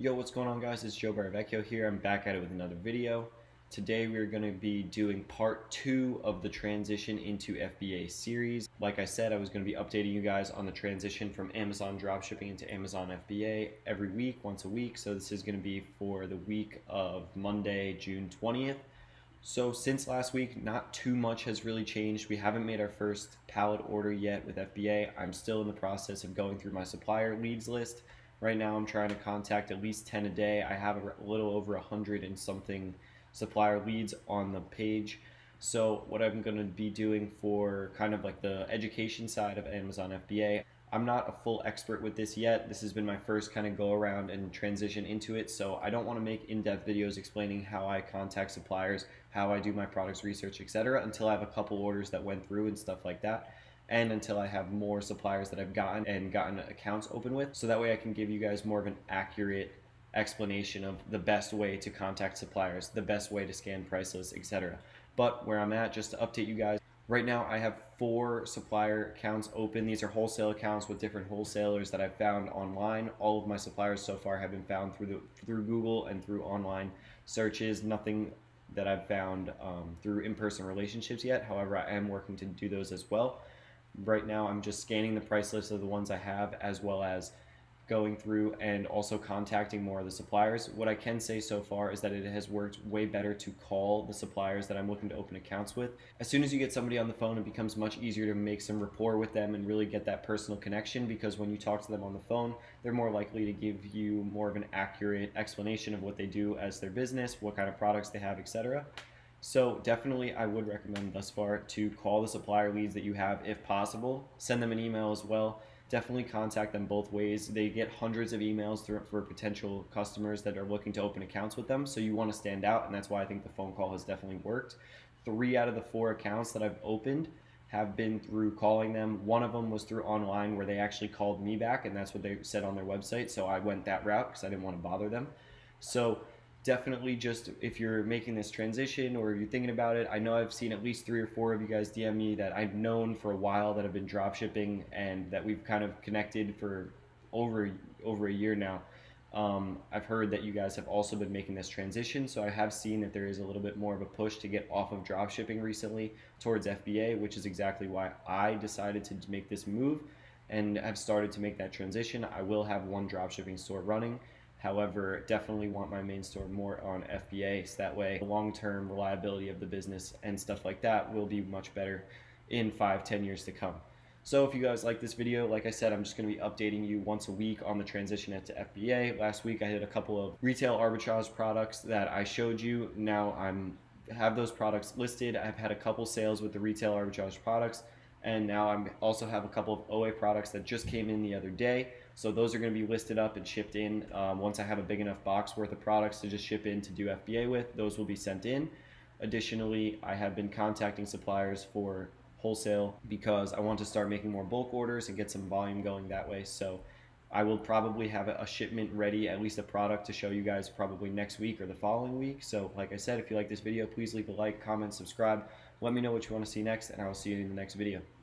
Yo, what's going on, guys? It's Joe Baravecchio here. I'm back at it with another video. Today we're going to be doing part 2 of the transition into FBA series. Like I said, I was going to be updating you guys on the transition from Amazon dropshipping into Amazon FBA every week, once a week. So this is going to be for the week of Monday, June 20th. So since last week, not too much has really changed. We haven't made our first pallet order yet with FBA. I'm still in the process of going through my supplier leads list. Right now I'm trying to contact at least 10 a day. I have a little over 100 and something supplier leads on the page. So what I'm going to be doing for kind of like the education side of Amazon FBA, I'm not a full expert with this yet. This has been my first kind of go around and transition into it. So I don't want to make in-depth videos explaining how I contact suppliers, how I do my products research, etc. until I have a couple orders that went through and stuff like that. And until I have more suppliers that I've gotten accounts open with. So that way I can give you guys more of an accurate explanation of the best way to contact suppliers, the best way to scan price lists, etc. But where I'm at, just to update you guys, right now I have 4 supplier accounts open. These are wholesale accounts with different wholesalers that I've found online. All of my suppliers so far have been found through Google and through online searches. Nothing that I've found through in-person relationships yet. However, I am working to do those as well. Right now I'm just scanning the price list of the ones I have, as well as going through and also contacting more of the suppliers. What I can say so far is that it has worked way better to call the suppliers that I'm looking to open accounts with. As soon as you get somebody on the phone, it becomes much easier to make some rapport with them and really get that personal connection, because when you talk to them on the phone, they're more likely to give you more of an accurate explanation of what they do as their business, what kind of products they have, etc. So definitely I would recommend thus far to call the supplier leads that you have if possible. Send them an email as well. Definitely contact them both ways. They get hundreds of emails for potential customers that are looking to open accounts with them. So you want to stand out, and that's why I think the phone call has definitely worked. 3 out of the 4 accounts that I've opened have been through calling them. One of them was through online, where they actually called me back, and that's what they said on their website. So I went that route because I didn't want to bother them. So definitely, just if you're making this transition or you're thinking about it, I know I've seen at least 3 or 4 of you guys DM me that I've known for a while that have been drop shipping, and that we've kind of connected for over a year now. I've heard that you guys have also been making this transition, so I have seen that there is a little bit more of a push to get off of drop shipping recently towards FBA, which is exactly why I decided to make this move and have started to make that transition. I will have one drop shipping store running. However, definitely want my main store more on FBA, so that way the long-term reliability of the business and stuff like that will be much better in 5-10 years to come. So if you guys like this video, like I said, I'm just going to be updating you once a week on the transition into FBA. Last week I did a couple of retail arbitrage products that I showed you. Now have those products listed. I've had a couple sales with the retail arbitrage products, and now I also have a couple of OA products that just came in the other day. So those are going to be listed up and shipped in. Once I have a big enough box worth of products to just ship in to do FBA with, those will be sent in. Additionally, I have been contacting suppliers for wholesale because I want to start making more bulk orders and get some volume going that way. So I will probably have a shipment ready, at least a product, to show you guys probably next week or the following week. So like I said, if you like this video, please leave a like, comment, subscribe. Let me know what you want to see next, and I will see you in the next video.